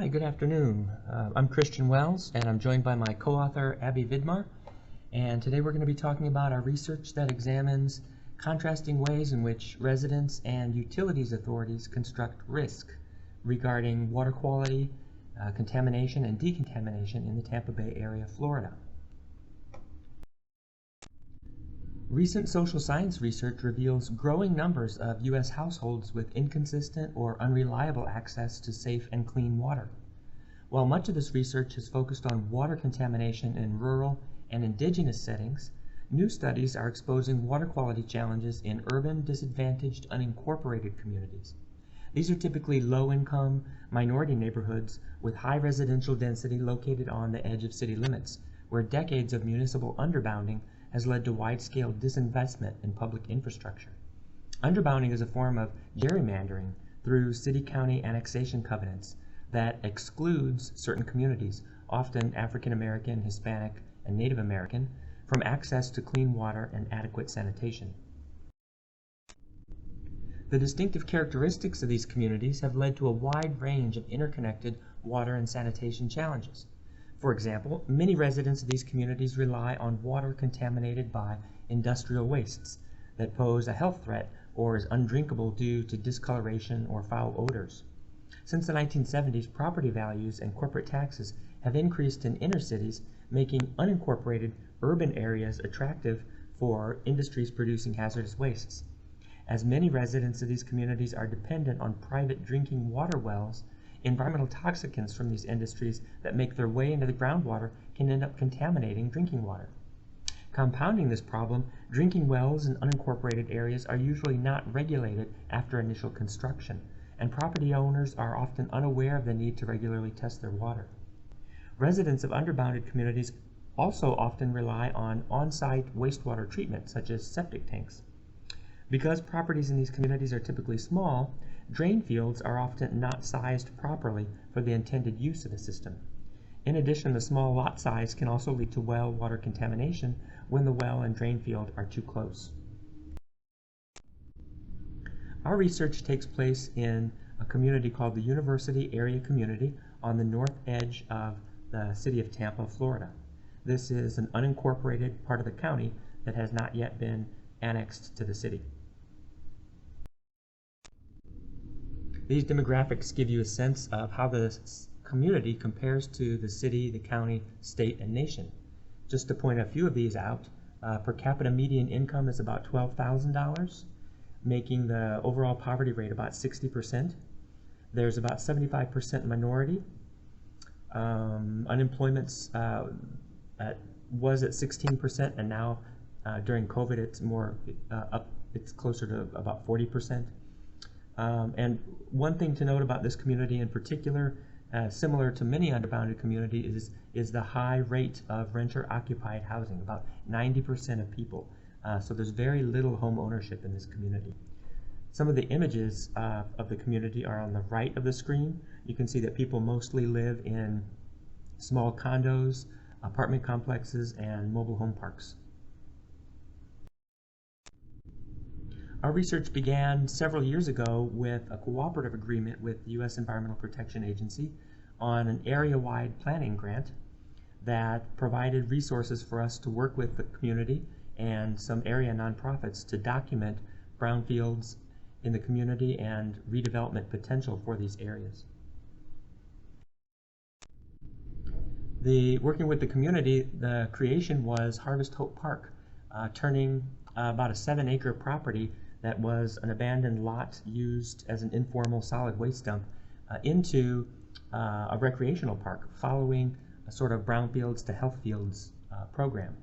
Hi, good afternoon. I'm Christian Wells, and I'm joined by my co-author, Abby Vidmar. And today we're going to be talking about our research that examines contrasting ways in which residents and utilities authorities construct risk regarding water quality, contamination, and decontamination in the Tampa Bay area, Florida. Recent social science research reveals growing numbers of U.S. households with inconsistent or unreliable access to safe and clean water. While much of this research has focused on water contamination in rural and indigenous settings, new studies are exposing water quality challenges in urban, disadvantaged, unincorporated communities. These are typically low-income, minority neighborhoods with high residential density located on the edge of city limits, where decades of municipal underbounding has led to wide-scale disinvestment in public infrastructure. Underbounding is a form of gerrymandering through city-county annexation covenants that excludes certain communities, often African American, Hispanic, and Native American, from access to clean water and adequate sanitation. The distinctive characteristics of these communities have led to a wide range of interconnected water and sanitation challenges. For example, many residents of these communities rely on water contaminated by industrial wastes that pose a health threat or is undrinkable due to discoloration or foul odors. Since the 1970s, property values and corporate taxes have increased in inner cities, making unincorporated urban areas attractive for industries producing hazardous wastes. As many residents of these communities are dependent on private drinking water wells, environmental toxicants from these industries that make their way into the groundwater can end up contaminating drinking water. Compounding this problem, drinking wells in unincorporated areas are usually not regulated after initial construction, and property owners are often unaware of the need to regularly test their water. Residents of underbounded communities also often rely on on-site wastewater treatment, such as septic tanks. Because properties in these communities are typically small, drain fields are often not sized properly for the intended use of the system. In addition, the small lot size can also lead to well water contamination when the well and drain field are too close. Our research takes place in a community called the University Area Community on the north edge of the city of Tampa, Florida. This is an unincorporated part of the county that has not yet been annexed to the city. These demographics give you a sense of how the community compares to the city, the county, state, and nation. Just to point a few of these out, per capita median income is about $12,000, making the overall poverty rate about 60%. There's about 75% minority. Unemployment was at 16%, and now during COVID it's more up. It's closer to about 40%. And one thing to note about this community in particular, similar to many underbounded communities, is the high rate of renter-occupied housing, about 90% of people. So there's very little home ownership in this community. Some of the images of the community are on the right of the screen. You can see that people mostly live in small condos, apartment complexes, and mobile home parks. Our research began several years ago with a cooperative agreement with the U.S. Environmental Protection Agency on an area-wide planning grant that provided resources for us to work with the community and some area nonprofits to document brownfields in the community and redevelopment potential for these areas. Working with the community, the creation was Harvest Hope Park, turning about a 7-acre property that was an abandoned lot used as an informal solid waste dump into a recreational park, following a sort of brownfields to health fields program.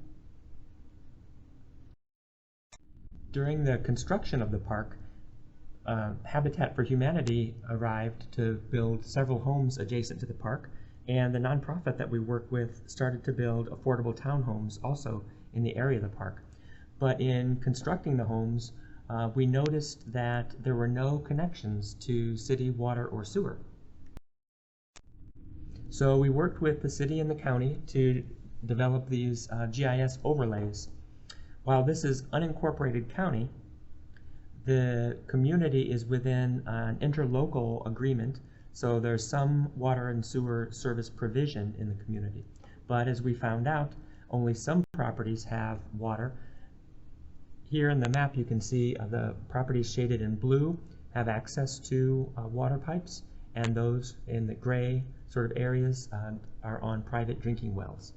During the construction of the park, Habitat for Humanity arrived to build several homes adjacent to the park, and the nonprofit that we work with started to build affordable townhomes also in the area of the park. But in constructing the homes, we noticed that there were no connections to city water or sewer. So we worked with the city and the county to develop these GIS overlays. While this is unincorporated county, the community is within an interlocal agreement So there's some water and sewer service provision in the community. But as we found out, only some properties have water. Here in the map you can see the properties shaded in blue have access to water pipes, and those in the gray sort of areas are on private drinking wells.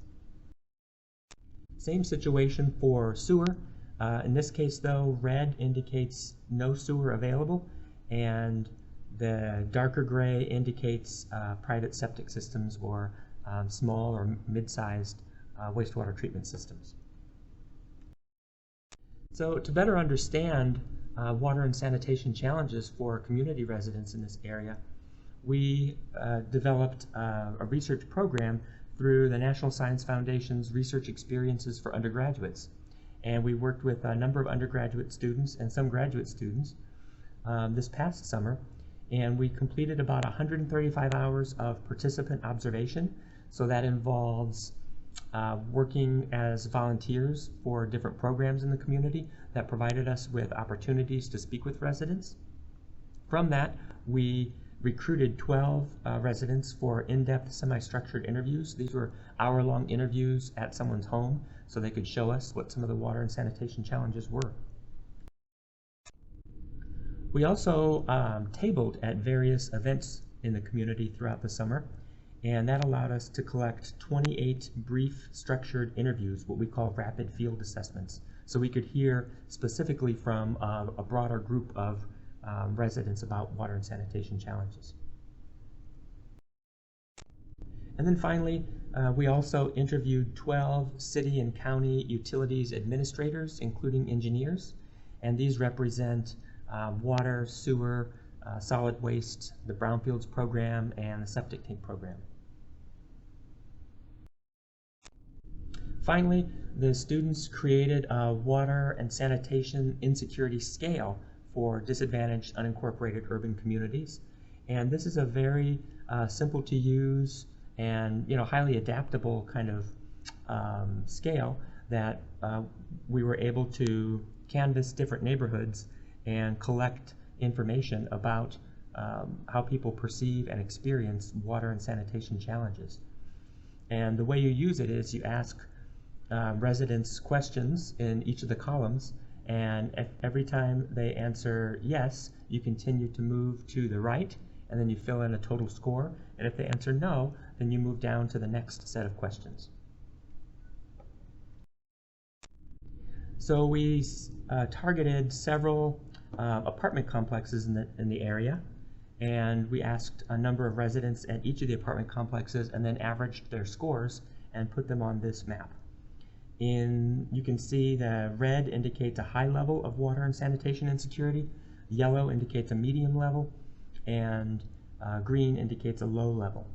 Same situation for sewer. In this case though, red indicates no sewer available, and the darker gray indicates private septic systems or small or mid-sized wastewater treatment systems. So to better understand water and sanitation challenges for community residents in this area, we developed a research program through the National Science Foundation's Research Experiences for Undergraduates. And we worked with a number of undergraduate students and some graduate students this past summer, and we completed about 135 hours of participant observation. So that involves working as volunteers for different programs in the community that provided us with opportunities to speak with residents. From that, we recruited 12 residents for in-depth semi-structured interviews. These were hour-long interviews at someone's home so they could show us what some of the water and sanitation challenges were. We also tabled at various events in the community throughout the summer, and that allowed us to collect 28 brief structured interviews, what we call rapid field assessments, so we could hear specifically from a broader group of residents about water and sanitation challenges. And then finally, we also interviewed 12 city and county utilities administrators, including engineers, and these represent water, sewer, solid waste, the brownfields program, and the septic tank program. Finally, the students created a water and sanitation insecurity scale for disadvantaged unincorporated urban communities. And this is a very simple to use and highly adaptable kind of scale that we were able to canvass different neighborhoods and collect information about how people perceive and experience water and sanitation challenges. And the way you use it is you ask residents questions in each of the columns, and every time they answer yes, you continue to move to the right, and then you fill in a total score, and if they answer no, then you move down to the next set of questions. So we targeted several apartment complexes in the area, and we asked a number of residents at each of the apartment complexes and then averaged their scores and put them on this map. You can see the red indicates a high level of water and sanitation insecurity, yellow indicates a medium level, and green indicates a low level.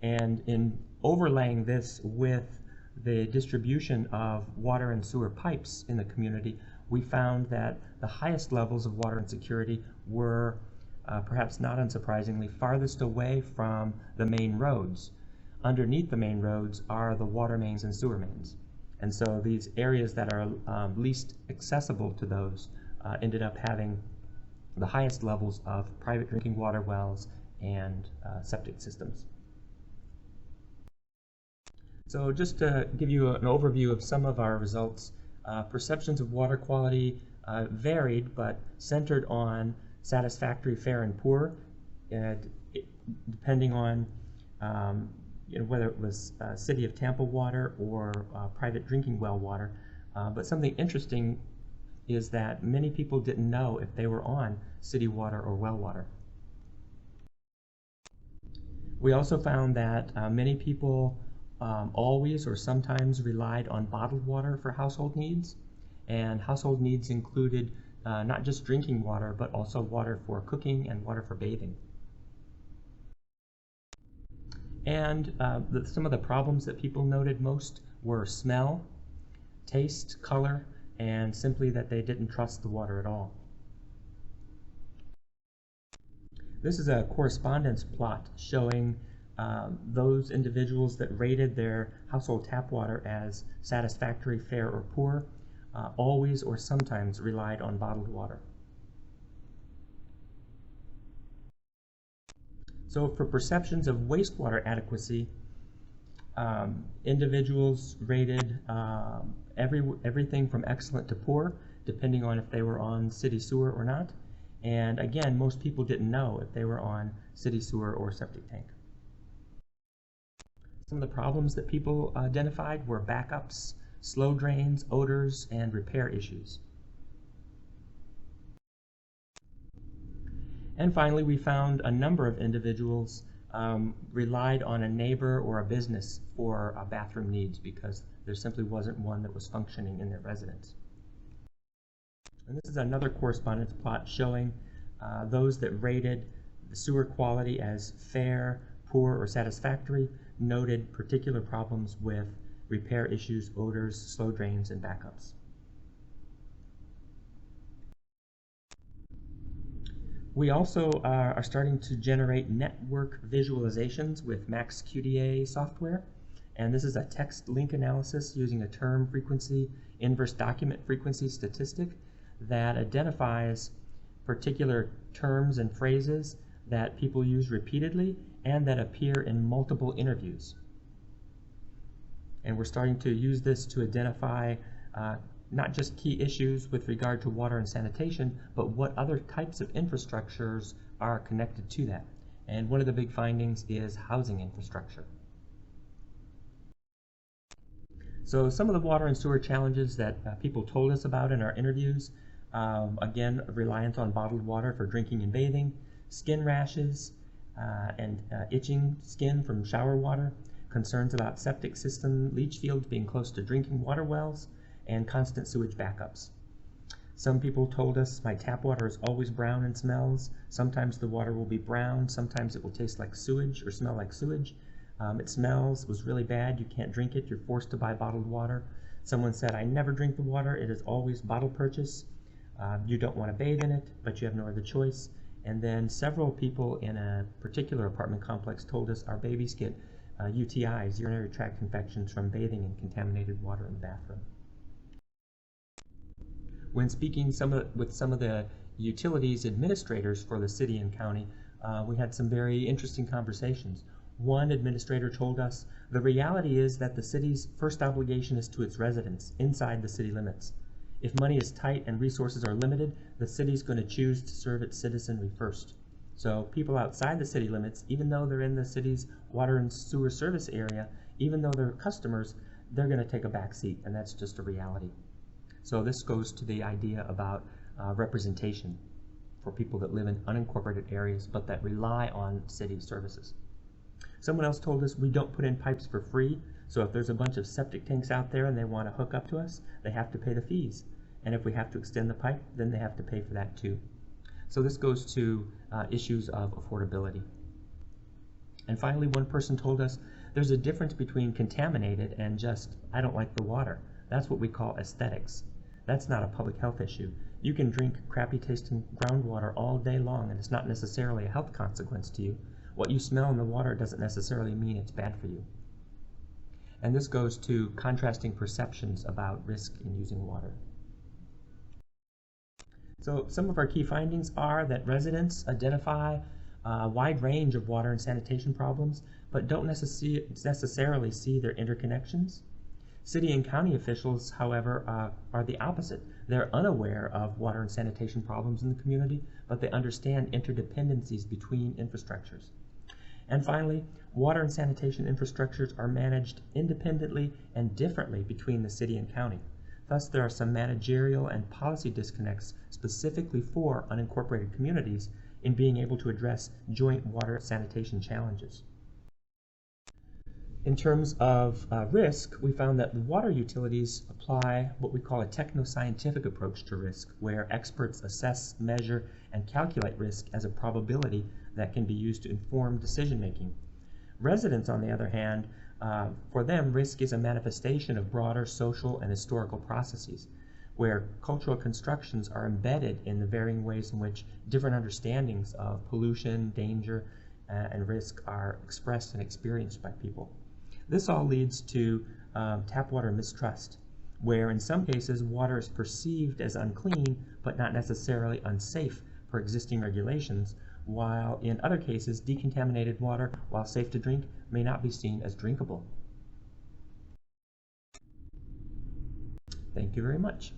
And in overlaying this with the distribution of water and sewer pipes in the community, we found that the highest levels of water insecurity were, perhaps not unsurprisingly, farthest away from the main roads. Underneath the main roads are the water mains and sewer mains. And so these areas that are least accessible to those ended up having the highest levels of private drinking water wells and septic systems. So just to give you an overview of some of our results, perceptions of water quality varied but centered on satisfactory, fair, and poor, depending on whether it was City of Tampa water or private drinking well water. But something interesting is that many people didn't know if they were on city water or well water. We also found that many people always or sometimes relied on bottled water for household needs, and household needs included not just drinking water, but also water for cooking and water for bathing. And some of the problems that people noted most were smell, taste, color, and simply that they didn't trust the water at all. This is a correspondence plot showing those individuals that rated their household tap water as satisfactory, fair, or poor, always or sometimes relied on bottled water. So for perceptions of wastewater adequacy, individuals rated everything from excellent to poor, depending on if they were on city sewer or not. And again, most people didn't know if they were on city sewer or septic tank. Some of the problems that people identified were backups, slow drains, odors, and repair issues. And finally, we found a number of individuals relied on a neighbor or a business for bathroom needs because there simply wasn't one that was functioning in their residence. And this is another correspondence plot showing those that rated the sewer quality as fair, poor, or satisfactory noted particular problems with repair issues, odors, slow drains, and backups. We also are starting to generate network visualizations with MaxQDA software. And this is a text link analysis using a term frequency inverse document frequency statistic that identifies particular terms and phrases that people use repeatedly and that appear in multiple interviews. And we're starting to use this to identify not just key issues with regard to water and sanitation, but what other types of infrastructures are connected to that. And one of the big findings is housing infrastructure. So some of the water and sewer challenges that people told us about in our interviews, again, reliance on bottled water for drinking and bathing, skin rashes and itching skin from shower water, concerns about septic system leach fields being close to drinking water wells, and constant sewage backups. Some people told us my tap water is always brown and smells. Sometimes the water will be brown, sometimes it will taste like sewage or smell like sewage. It smells, was really bad, you can't drink it, you're forced to buy bottled water. Someone said, I never drink the water, it is always bottle purchase. You don't want to bathe in it, but you have no other choice. And then several people in a particular apartment complex told us our babies get UTIs, urinary tract infections, from bathing in contaminated water in the bathroom. When speaking with some of the utilities administrators for the city and county, we had some very interesting conversations. One administrator told us, the reality is that the city's first obligation is to its residents inside the city limits. If money is tight and resources are limited, the city's going to choose to serve its citizenry first. So people outside the city limits, even though they're in the city's water and sewer service area, even though they're customers, they're going to take a back seat, and that's just a reality. So this goes to the idea about representation for people that live in unincorporated areas but that rely on city services. Someone else told us we don't put in pipes for free, so if there's a bunch of septic tanks out there and they want to hook up to us, they have to pay the fees. And if we have to extend the pipe, then they have to pay for that too. So this goes to issues of affordability. And finally, one person told us there's a difference between contaminated and just, I don't like the water. That's what we call aesthetics. That's not a public health issue. You can drink crappy tasting groundwater all day long and it's not necessarily a health consequence to you. What you smell in the water doesn't necessarily mean it's bad for you. And this goes to contrasting perceptions about risk in using water. So some of our key findings are that residents identify a wide range of water and sanitation problems, but don't necessarily see their interconnections. City and county officials, however, are the opposite. They're unaware of water and sanitation problems in the community, but they understand interdependencies between infrastructures. And finally, water and sanitation infrastructures are managed independently and differently between the city and county. Thus, there are some managerial and policy disconnects specifically for unincorporated communities in being able to address joint water sanitation challenges. In terms of risk, we found that water utilities apply what we call a techno-scientific approach to risk, where experts assess, measure, and calculate risk as a probability that can be used to inform decision-making. Residents, on the other hand, for them, risk is a manifestation of broader social and historical processes, where cultural constructions are embedded in the varying ways in which different understandings of pollution, danger, and risk are expressed and experienced by people. This all leads to tap water mistrust, where in some cases water is perceived as unclean but not necessarily unsafe per existing regulations, while in other cases, decontaminated water, while safe to drink, may not be seen as drinkable. Thank you very much.